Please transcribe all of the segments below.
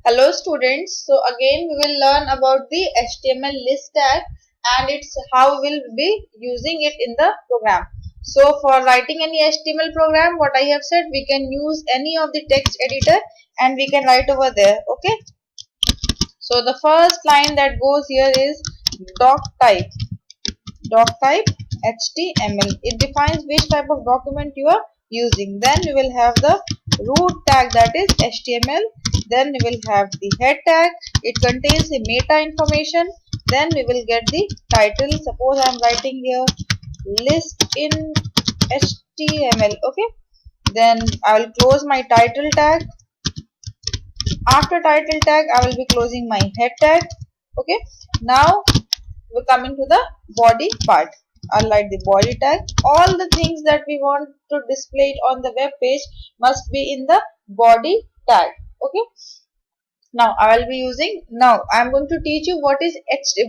Hello students, so again we will learn about the HTML list tag and it's how we will be using it in the program. So for writing any HTML program, what I have said, we can use any of the text editor and we can write over there. Okay. So the first line that goes here is doc type. Doc type HTML. It defines which type of document you are using. Then we will have the root tag, that is HTML. Then we will have the head tag. It contains the meta information. Then we will get the title. Suppose I am writing here list in HTML. Okay. Then I will close my title tag. After title tag, I will be closing my head tag. Okay. Now we're coming to the body part. I'll write the body tag. All the things that we want to display it on the web page must be in the body tag. Okay. Now I will be using. Now I am going to teach you what is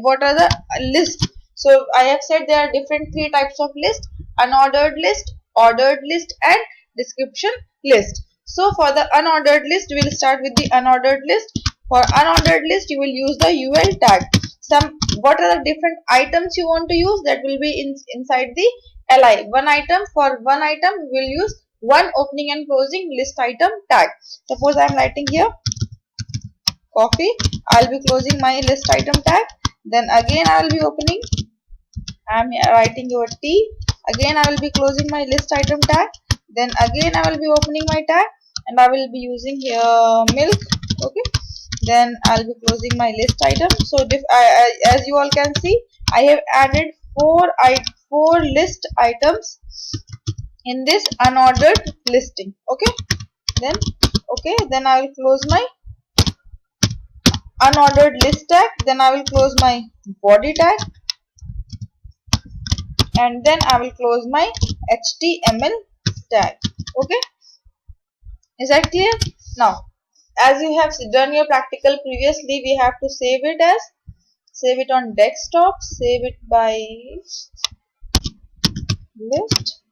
what are the list. So I have said there are different three types of list: unordered list, ordered list, and description list. So for the unordered list, we will start with the unordered list. For unordered list, you will use the UL tag. What are the different items you want to use, that will be inside the li. One item, for one item we will use one opening and closing list item tag. Suppose I am writing here coffee, I'll be closing my list item tag. Then again I will be opening, I'm writing your tea. Again I will be closing my list item tag. Then again I will be opening my tag and I will be using here milk. Okay. Then I'll be closing my list item. So as you all can see, I have added four list items in this unordered listing. Okay. Then I will close my unordered list tag. Then I will close my body tag and then I will close my HTML tag. Okay. Is that clear? Now, as you have done your practical previously, we have to save it on desktop, save it by list.html.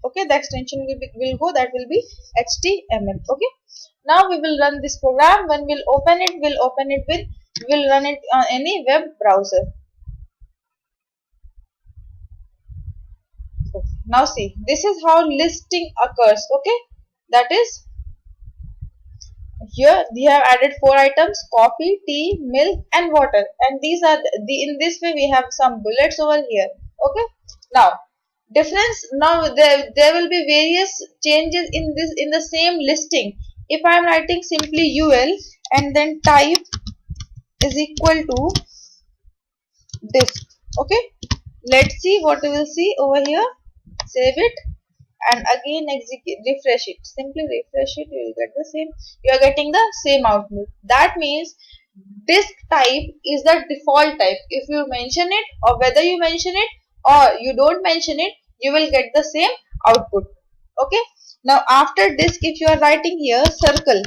Okay, the extension will go, that will be HTML. Okay. Now we will run this program. When we'll open it we'll run it on any web browser. Okay. Now see, this is how listing occurs. Okay, that is, here we have added four items: coffee, tea, milk, and water. And these are in this way we have some bullets over here. Okay. Now difference. Now there will be various changes in the same listing. If I am writing simply UL and then type is equal to disk. Okay. Let's see what we will see over here. Save it and again refresh it. Simply refresh it, you will get the same. You are getting the same output. That means disk type is the default type. If you mention it, or whether you mention it or you don't mention it, you will get the same output. Okay. Now after disk, if you are writing here circle,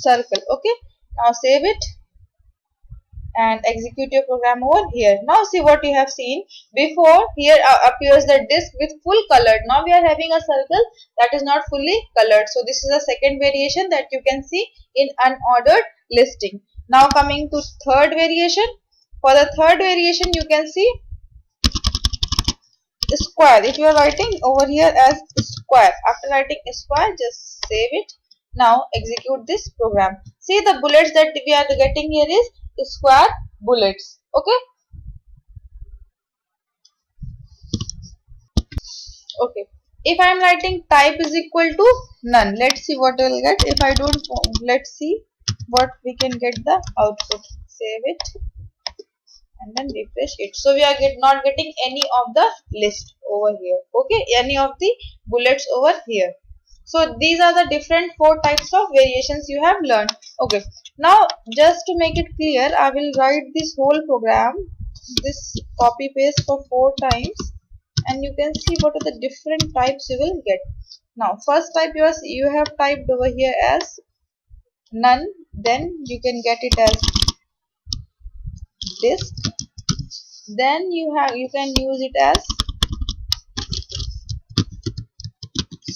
okay. Now save it and execute your program over here. Now see what you have seen. Before, here appears the disk with full colored. Now we are having a circle that is not fully colored. So this is a second variation that you can see in unordered listing. Now coming to third variation. For the third variation, you can see square. If you are writing over here as square, after writing square, just save it. Now execute this program. See, the bullets that we are getting here is square bullets. Okay. Okay. If I am writing type is equal to none, let's see what we will get. If I don't, let's see what we can get the output. Save it and then refresh it. So we are not getting any of the list over here. Okay, any of the bullets over here. So these are the different four types of variations you have learned. Okay. Now just to make it clear, I will write this whole program, this copy paste for 4 times, and you can see what are the different types you will get. Now first type you have typed over here as none, then you can get it as disk, then you can use it as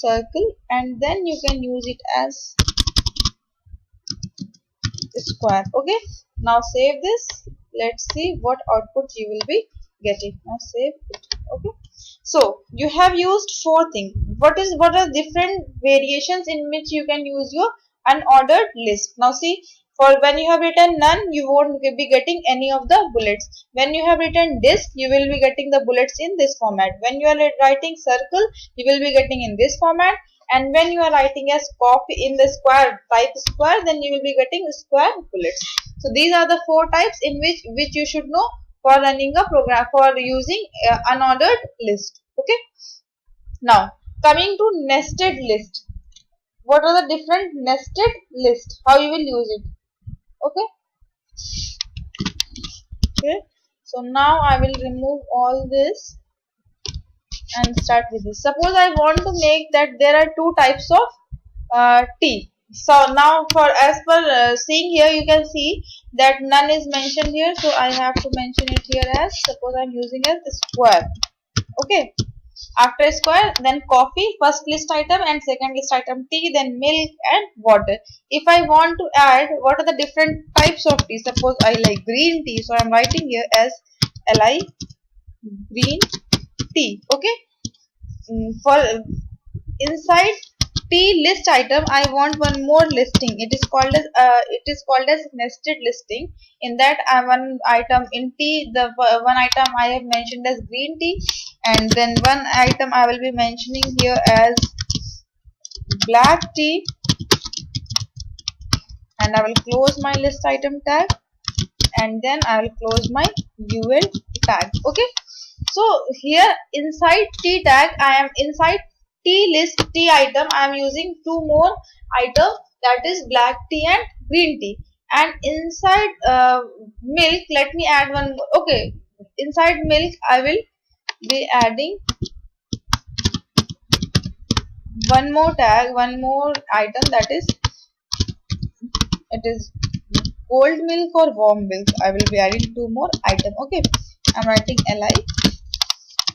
circle, and then you can use it as square. Okay, now save this. Let's see what output you will be getting. Now save it. Okay, so you have used four things. What are different variations in which you can use your unordered list? Now see, for when you have written none, you won't be getting any of the bullets. When you have written disk, you will be getting the bullets in this format. When you are writing circle, you will be getting in this format. And when you are writing as copy in the square type square, then you will be getting square bullets. So these are the four types in which you should know for running a program, for using unordered list. Okay, now coming to nested list. What are the different nested list, how you will use it? Okay, so now I will remove all this and start with this. Suppose I want to make that there are two types of tea. So now for as per seeing here, you can see that none is mentioned here, so I have to mention it here as, suppose I am using as square. Okay, after square, then coffee, first list item, and second list item tea, then milk and water. If I want to add what are the different types of tea, suppose I like green tea, so I am writing here as li green tea. Okay, for inside T list item, I want one more listing. It is called as nested listing. In that, one item in T, the one item I have mentioned as green tea, and then one item I will be mentioning here as black tea, and I will close my list item tag, and then I will close my UL tag. Okay, so here inside T tag, I am inside T list T item, I am using two more items, that is black tea and green tea. And inside milk, let me add one more. Okay, inside milk I will be adding one more tag, one more item, that is it is cold milk or warm milk. I will be adding two more items. Okay, I am writing li,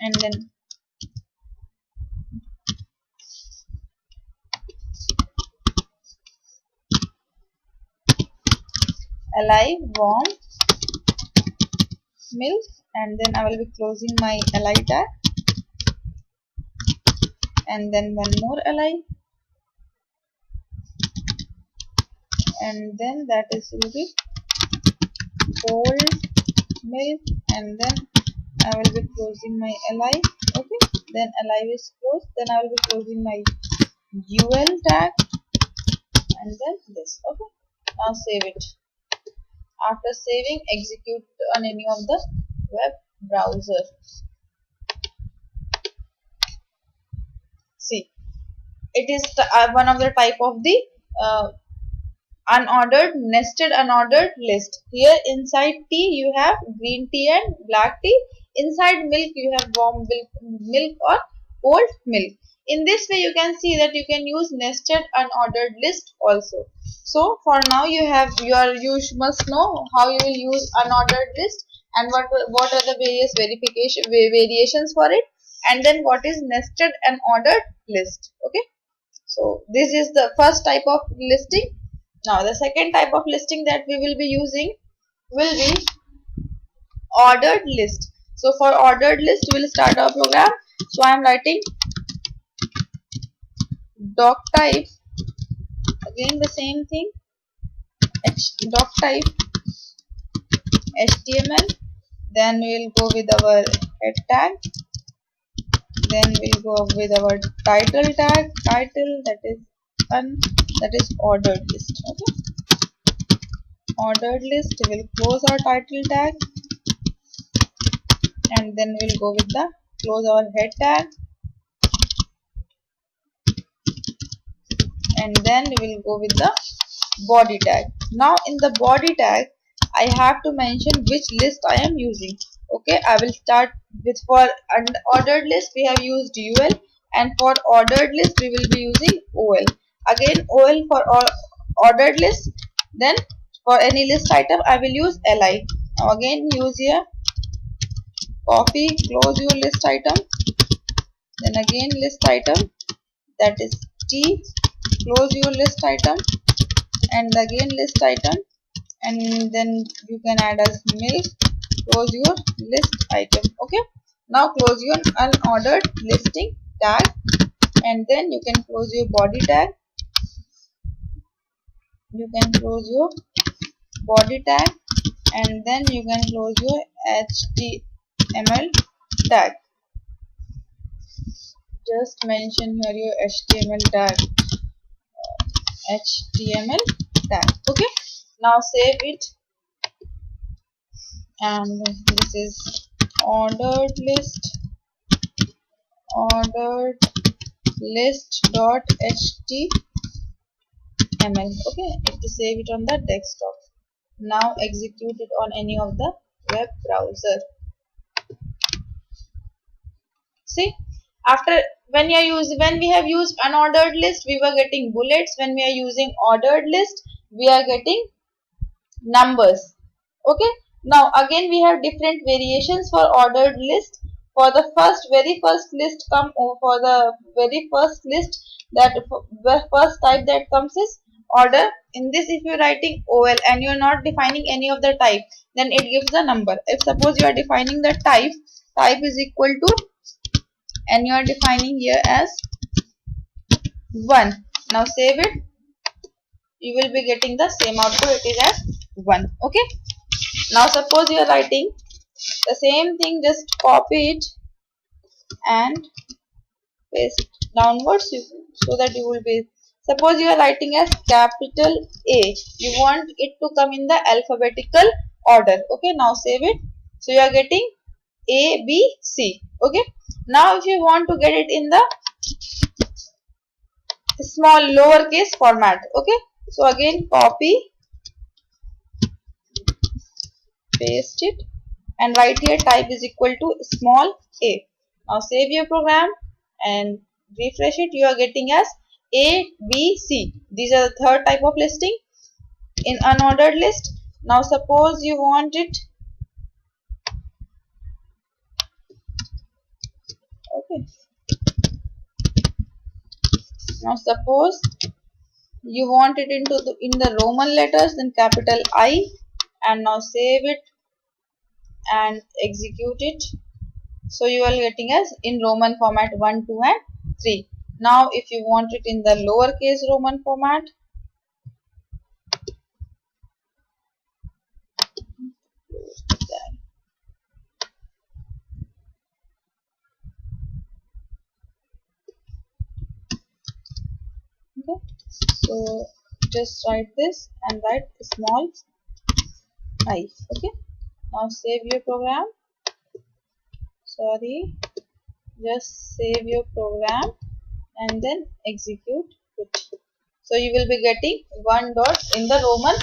and then li warm milk, and then I will be closing my li tag, and then one more li, and then that is will be cold milk, and then I will be closing my li. Okay, then li is closed, then I will be closing my ul tag, and then this. Okay, now save it. After saving, execute on any of the web browser. See, it is one of the type of the nested unordered list. Here inside tea you have green tea and black tea. Inside milk you have warm milk or cold milk. In this way you can see that you can use nested unordered list also. So for now you must know how you will use unordered list, and what are the various variations for it, and then what is nested and ordered list. Okay, so this is the first type of listing. Now the second type of listing that we will be using will be ordered list. So for ordered list we will start our program. So I am writing doc type, again the same thing, doc type HTML, then we will go with our head tag, then we'll go with our title tag, title, that is ordered list. Okay, ordered list, we will close our title tag, and then we'll go with the close our head tag, and then we will go with the body tag. Now in the body tag I have to mention which list I am using. Okay, I will start with, for ordered list we have used ul, and for ordered list we will be using ol. Again ol for ordered list, then for any list item I will use li. Now again use here coffee, close your list item, then again list item, that is T, close your list item, and again list item, and then you can add as milk, close your list item. Okay, now close your unordered listing tag, and then you can close your body tag. You can close your body tag, and then you can close your HTML tag. Just mention here your HTML tag. HTML tag. Okay, now save it, and this is ordered list dot html. Okay, if to save it on the desktop. Now execute it on any of the web browser. See, after when we have used unordered list, we were getting bullets. When we are using ordered list, we are getting numbers. Okay, now again we have different variations for ordered list. For the very first list for the very first list, that the first type that comes is order. In this, if you're writing OL and you're not defining any of the type, then it gives a number. If suppose you are defining the type is equal to, and you are defining here as 1. Now save it. You will be getting the same output. It is as 1. Okay. Now suppose you are writing the same thing, just copy it and paste downwards so that you will be. Suppose you are writing as capital A. You want it to come in the alphabetical order. Okay. Now save it. So you are getting A, B, C. Okay. Now if you want to get it in the small lowercase format. Okay. So again copy, paste it, and write here type is equal to small a. Now save your program and refresh it. You are getting as A, B, C. These are the third type of listing in unordered list. Now suppose you want it. Okay. Now suppose you want it in the Roman letters, then capital I, and now save it and execute it. So you are getting as in Roman format 1, 2 and 3. Now if you want it in the lowercase Roman format, okay, so just write this and write small I. Okay, now save your program. Sorry, just save your program and then execute it. So you will be getting 1 dot in the Roman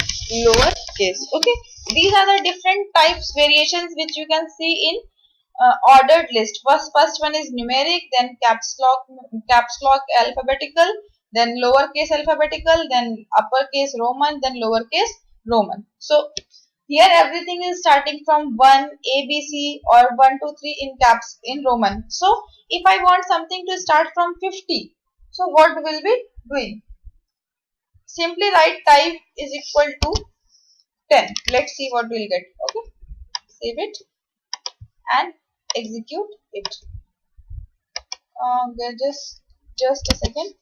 lower case. Okay, these are the different types variations which you can see in ordered list. First one is numeric, then caps lock alphabetical, then lowercase alphabetical, then uppercase Roman, then lowercase Roman. So here everything is starting from 1 ABC or 1 2 3 in caps in Roman. So if I want something to start from 50, so what will be doing? Simply write type is equal to 10. Let's see what we'll get. Okay, save it and execute it. Okay, just a second.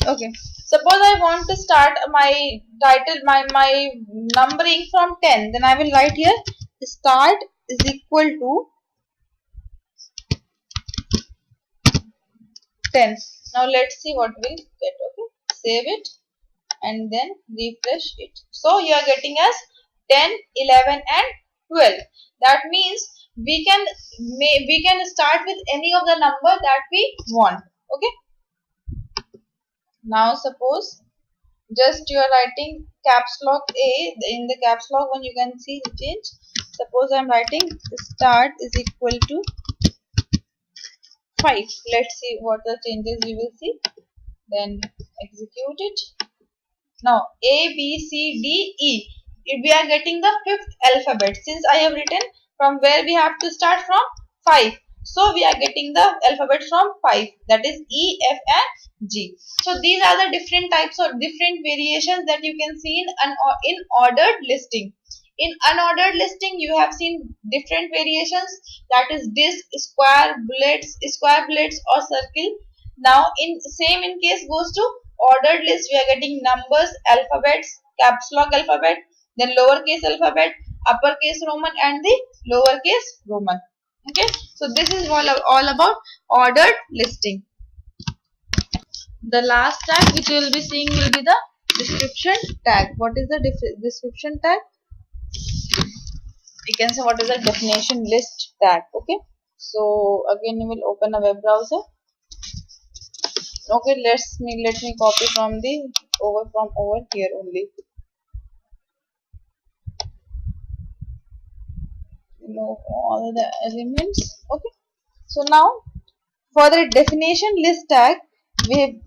Okay, suppose I want to start my title, my numbering from 10, then I will write here start is equal to 10. Now let's see what we'll get. Okay, save it and then refresh it. So you are getting as 10, 11 and 12. That means we can start with any of the number that we want. Okay, now suppose just you are writing caps lock A. In the caps lock one you can see the change. Suppose I am writing start is equal to 5. Let's see what the changes we will see. Then execute it. Now A, B, C, D, E. We are getting the 5th alphabet. Since I have written from where we have to start from 5. So we are getting the alphabet from 5, that is E, F and G. So these are the different types or different variations that you can see in ordered listing. In unordered listing, you have seen different variations, that is disc, square bullets or circle. Now in case goes to ordered list, we are getting numbers, alphabets, caps lock alphabet, then lowercase alphabet, uppercase Roman and the lowercase Roman. Okay, so this is all about ordered listing. The last tag which we will be seeing will be the description tag. What is the description tag? You can say what is the definition list tag. Okay, so again you will open a web browser. Okay, let me copy from over here only. Remove all the elements. Okay, so now for the definition list tag, we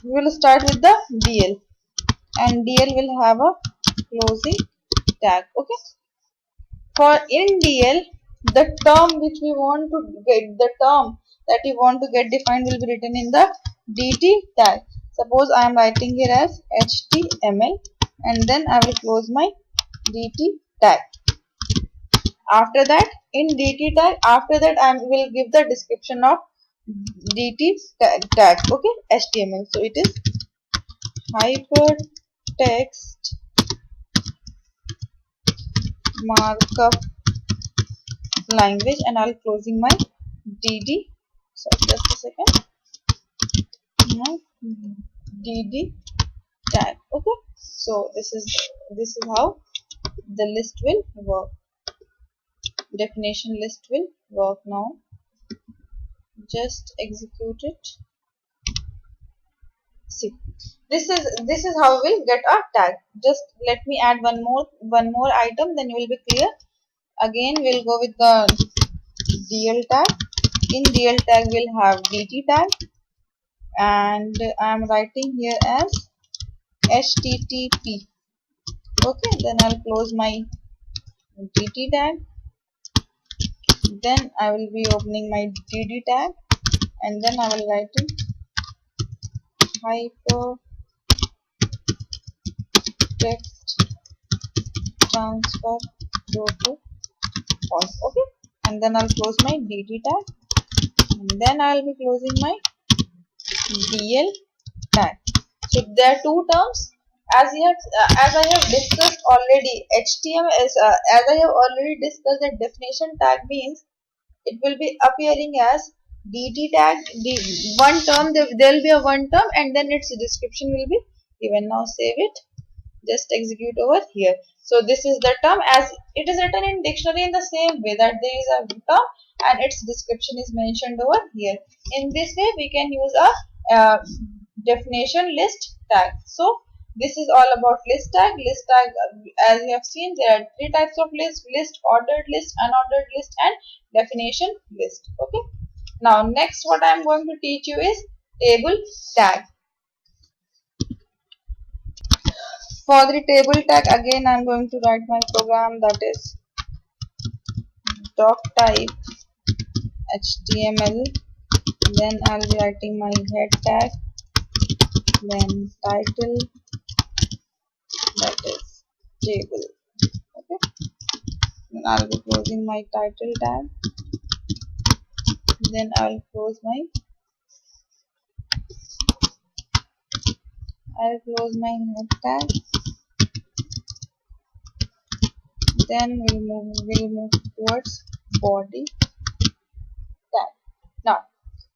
will start with the DL, and DL will have a closing tag. Okay, for in DL, the term which we want to get, the term that you want to get defined will be written in the DT tag. Suppose I am writing here as HTML, and then I will close my DT tag. After that, in DT tag, after that I will give the description of DT tag. Okay, HTML. So it is hypertext markup language, and I'll closing my DD. So just a second. My DD tag. Okay. So this is how the list will work. Definition list will work now. Just execute it. See, this is how we will get a tag. Just let me add one more item, then you will be clear. Again we'll go with the DL tag. In DL tag we'll have DT tag, and I am writing here as HTTP. Okay, then I'll close my DT tag. Then I will be opening my DD tag, and then I will write in hypertext transfer protocol. Okay, and then I'll close my DT tag, and then I'll be closing my DL tag. So there are two terms, as I have discussed already. HTML is as I have already discussed, that definition tag means it will be appearing as DT tag, one term. There will be a one term, and then its description will be given. Now save it. Just execute over here. So this is the term as it is written in dictionary in the same way, that there is a term and its description is mentioned over here. In this way we can use a definition list tag. So this is all about list tag. List tag, as you have seen, there are three types of list: ordered list, unordered list, and definition list. Okay, now next what I am going to teach you is table tag. For the table tag, again I am going to write my program, that is doc type HTML. Then I'll be writing my head tag, then title, that is table. Okay, then I'll be closing my title tag. Then I'll close my head tag. Then we'll move towards body tag. Now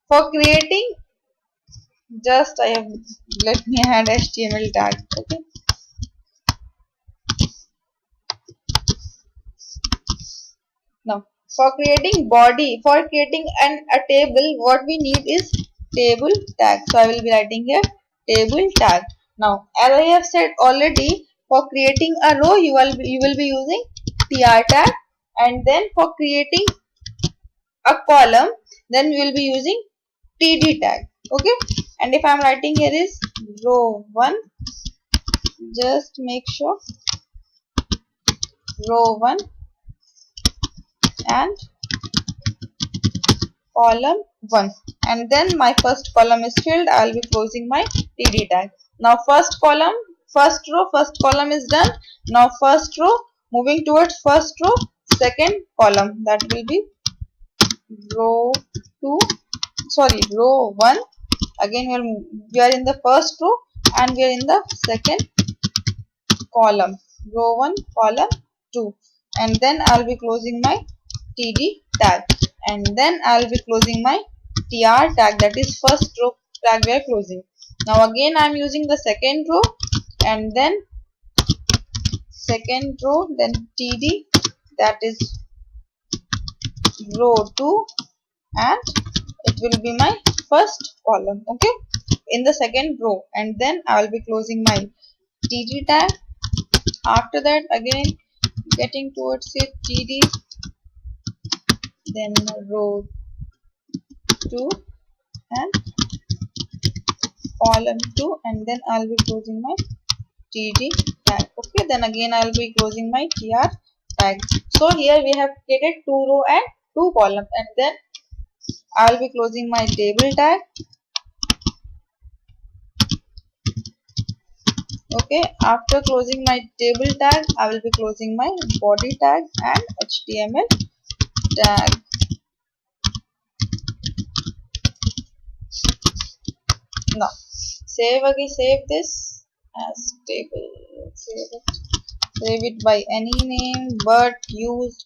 for creating, just let me add HTML tag. Okay, now for creating body, for creating a table, what we need is table tag. So I will be writing here table tag. Now as I have said already, for creating a row you will be using tr tag, and then for creating a column then we will be using td tag. Okay, and if I am writing here is row 1, just make sure row 1 and column 1, and then my first column is filled. I will be closing my td tag. Now first column, first row, first column is done. Now first row, moving towards first row, second column, that will be row 2, sorry, row 1. Again we are in the first row and we are in the second column, row 1 column 2, and then I'll be closing my td tag, and then I'll be closing my tr tag, that is first row tag we are closing. Now again I'm using the second row, and then second row, then td, that is row 2, and it will be my first column, okay, in the second row, and then I will be closing my td tag. After that, again getting towards it, td, then row 2 and column 2, and then I'll be closing my td tag, okay, then again I'll be closing my tr tag. So here we have created 2 row and 2 column, and then I'll be closing my table tag, okay. After closing my table tag, I will be closing my body tag and html tag. Now save this as table, save it by any name, but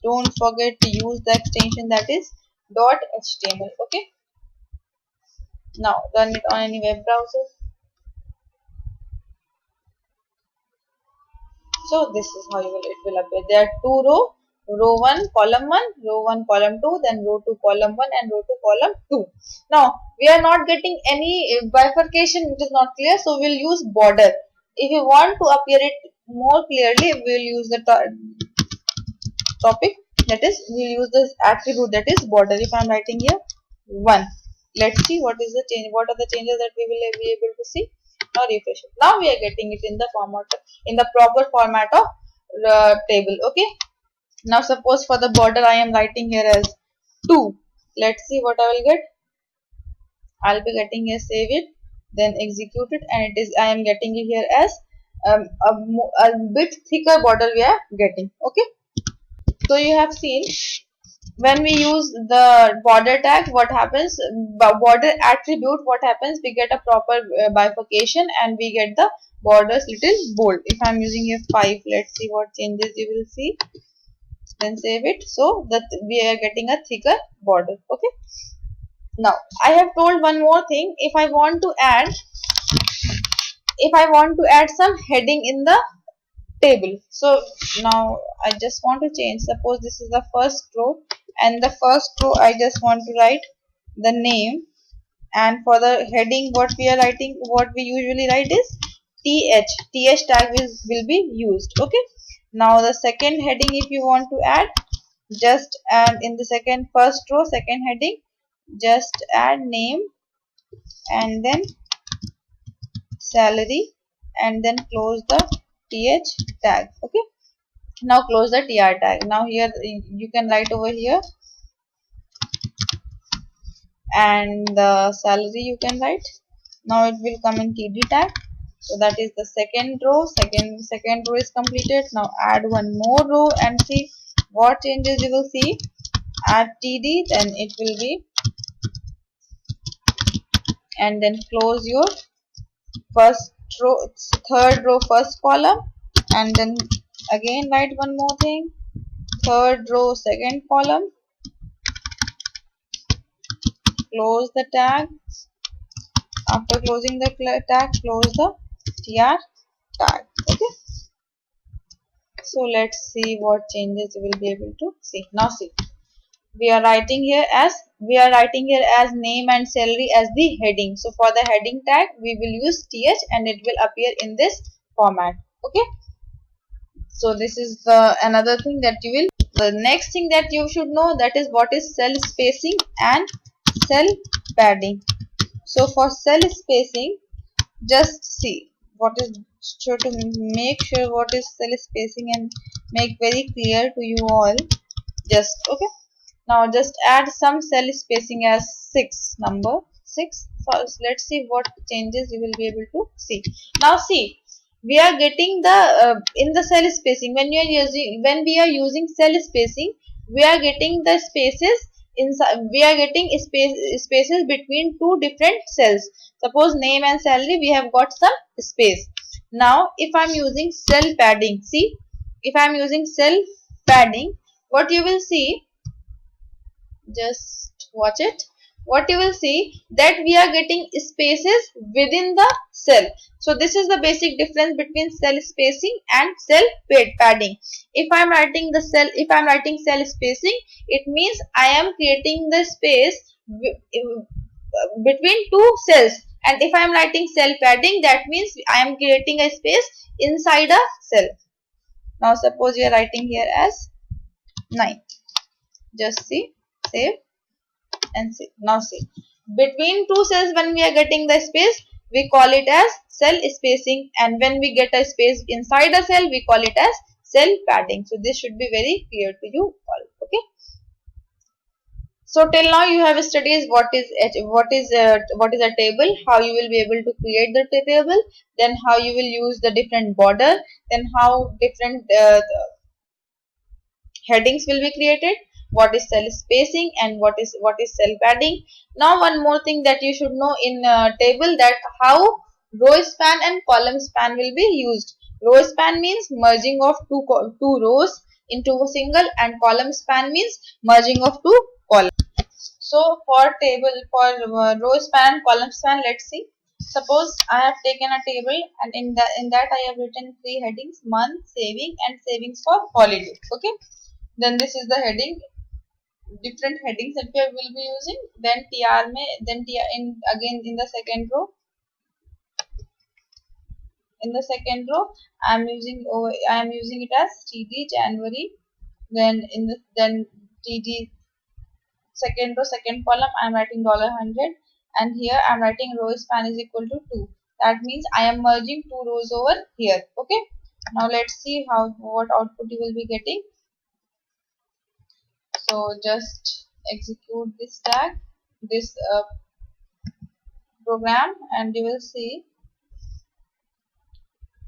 don't forget to use the extension, that is .html, okay. Now run it on any web browser. So this is how it will appear. There are 2 row 1 column 1, row 1 column 2, then row 2 column 1 and row 2 column 2. Now we are not getting any bifurcation which is not clear, so we will use border. If you want to appear it more clearly, we will use the topic, that is we will use this attribute, that is border. If I am writing here 1, let's see what is the change, what are the changes that we will be able to see. Now refresh it. Now we are getting it in the format, in the proper format of table, okay. Now suppose for the border I am writing here as 2. Let's see what I will get. I'll be getting here, save it, then execute it, and it is, I am getting it here as a bit thicker border we are getting, okay. So you have seen, when we use the border tag, what happens, border attribute, what happens, we get a proper bifurcation and we get the borders little bold. If I am using here 5, let's see what changes you will see, then save it, so that we are getting a thicker border, okay. Now I have told one more thing. If I want to add some heading in the table, so now I just want to change, suppose this is the first row, and the first row I just want to write the name, and for the heading what we are writing, what we usually write is th tag will be used, okay. Now the second heading, if you want to add, just add in the first row, second heading, just add name and then salary, and then close the th tag, okay. Now close the tr tag. Now here you can write over here, and the salary you can write. Now it will come in td tag. So that is the second row, second row is completed. Now add one more row and see what changes you will see. Add td, then it will be, and then close your first row, third row first column, and then again write one more thing, third row second column, close the tag. After closing the tag, close the tr tag, okay. So let's see what changes you will be able to see. Now see, we are writing here as name and salary as the heading. So for the heading tag we will use th, and it will appear in this format, okay. So this is the another thing that you will, the next thing that you should know, that is what is cell spacing and cell padding. So for cell spacing, just see what is, sure to make sure what is cell spacing and make very clear to you all, just okay. Now just add some cell spacing as 6, number 6. So let's see what changes you will be able to see. Now see, we are getting the in the cell spacing, when we are using cell spacing, we are getting the spaces inside, we are getting spaces between two different cells. Suppose name and salary, we have got some space. Now if I am using cell padding, see, if I am using cell padding, what you will see, just watch it, what you will see, that we are getting spaces within the cell. So this is the basic difference between cell spacing and cell padding. If I am writing the cell, if I am writing cell spacing, it means I am creating the space between two cells, and if I am writing cell padding, that means I am creating a space inside a cell. Now suppose you are writing here as 9, just see, save and see. Now see, between two cells when we are getting the space, we call it as cell spacing, and when we get a space inside a cell, we call it as cell padding. So this should be very clear to you all. Okay. So till now you have studied what is a table, how you will be able to create the table, then how you will use the different border, then how different headings will be created, what is cell spacing, and what is cell padding. Now one more thing that you should know in table, that how row span and column span will be used. Row span means merging of two rows into a single, and column span means merging of two columns. So for table, for row span and column span, let's see. Suppose I have taken a table, and in that I have written three headings: month, saving, and savings for holiday. Okay. Then this is the heading, different headings that we will be using. Then TR then TR again in the second row. In the second row, I am using it as TD January. Then TD second row, second column, I am writing $100, and here I am writing row span is equal to 2. That means I am merging two rows over here. Okay. Now let's see what output you will be getting. So just execute this program, and you will see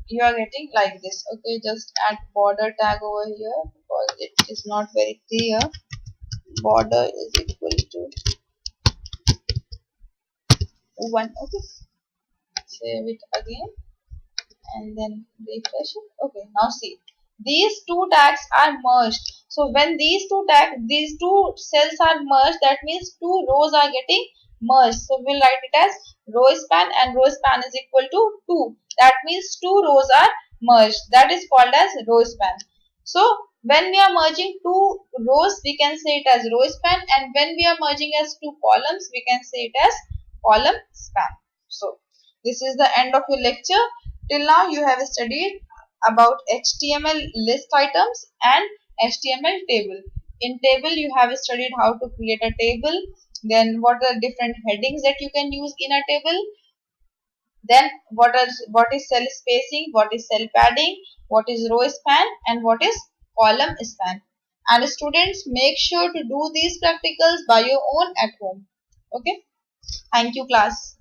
you are getting like this. Okay, just add border tag over here because it is not very clear. Border is equal to 1. Okay, save it again and then refresh it. Okay, now see, these two tags are merged. So when these two cells are merged, that means two rows are getting merged. So we'll write it as row span, and row span is equal to 2. That means two rows are merged. That is called as row span. So when we are merging two rows, we can say it as row span, and when we are merging as two columns, we can say it as column span. So this is the end of your lecture. Till now you have studied about HTML list items and HTML table. In table you have studied how to create a table, then what are different headings that you can use in a table, then what is cell spacing, what is cell padding, what is row span, and what is column span. And students, make sure to do these practicals by your own at home. Okay. Thank you, class.